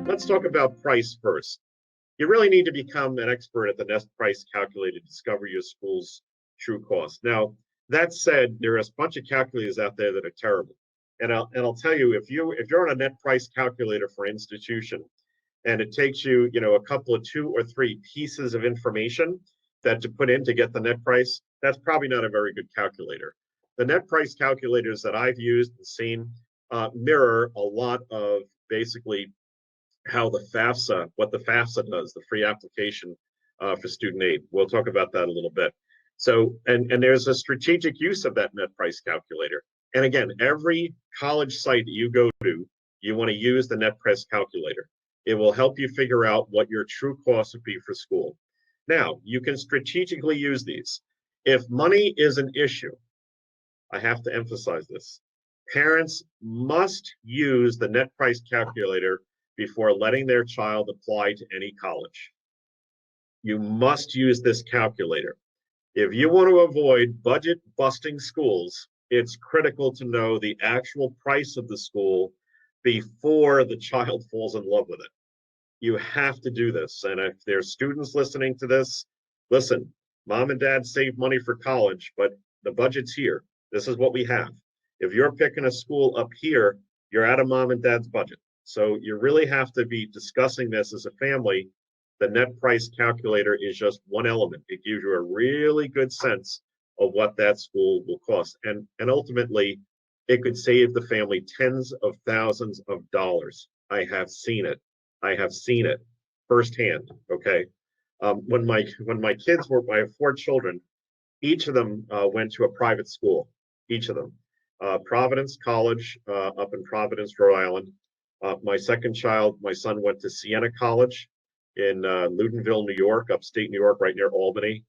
Let's talk about price first. You really need to become an expert at the net price calculator to discover your school's true cost. Now, that said, there are a bunch of calculators out there that are terrible. And I'll tell you, if you're on a net price calculator for an institution, and it takes you, a couple of 2 or 3 pieces of information that to put in to get the net price, that's probably not a very good calculator. The net price calculators that I've used and seen mirror a lot of basically how what the FAFSA does, the free application for student aid. We'll talk about that a little bit. So, and there's a strategic use of that net price calculator. And again, every college site that you go to, you want to use the net price calculator. It will help you figure out what your true cost would be for school. Now, you can strategically use these. If money is an issue, I have to emphasize this. Parents must use the net price calculator before letting their child apply to any college. You must use this calculator. If you want to avoid budget busting schools, it's critical to know the actual price of the school before the child falls in love with it. You have to do this. And if there's students listening to this, listen, mom and dad save money for college, but the budget's here. This is what we have. If you're picking a school up here, you're out of mom and dad's budget. So you really have to be discussing this as a family. The net price calculator is just one element. It gives you a really good sense of what that school will cost. And ultimately, it could save the family tens of thousands of dollars. I have seen it. I have seen it firsthand. Okay. When my kids were, I have 4 children, each of them went to a private school, each of them. Providence College up in Providence, Rhode Island. My second child, my son, went to Siena College in Loudonville, New York, upstate New York, right near Albany.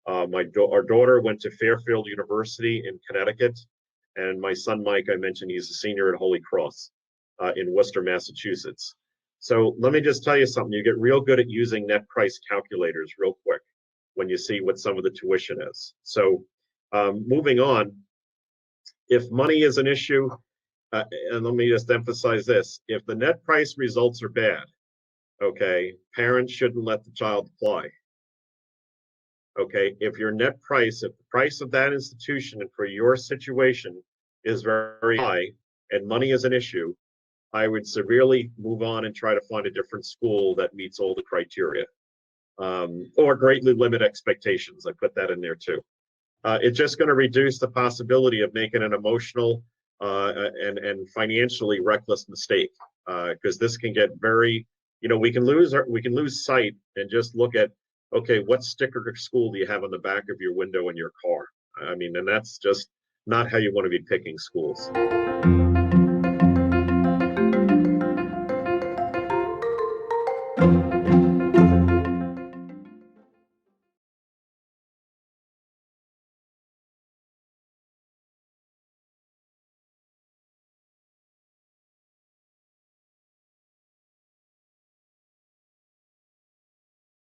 Our daughter went to Fairfield University in Connecticut. And my son, Mike, I mentioned he's a senior at Holy Cross in Worcester, Massachusetts. So let me just tell you something. You get real good at using net price calculators real quick when you see what some of the tuition is. So moving on, if money is an issue, and let me just emphasize this, if the net price results are bad, okay, parents shouldn't let the child apply. Okay, if your net price, if the price of that institution and for your situation is very high and money is an issue, I would severely move on and try to find a different school that meets all the criteria, or greatly limit expectations. I put that in there too. It's just going to reduce the possibility of making an emotional and financially reckless mistake, because this can get very, we can lose sight and just look at, okay, what sticker school do you have on the back of your window in your car? I mean, and that's just not how you want to be picking schools.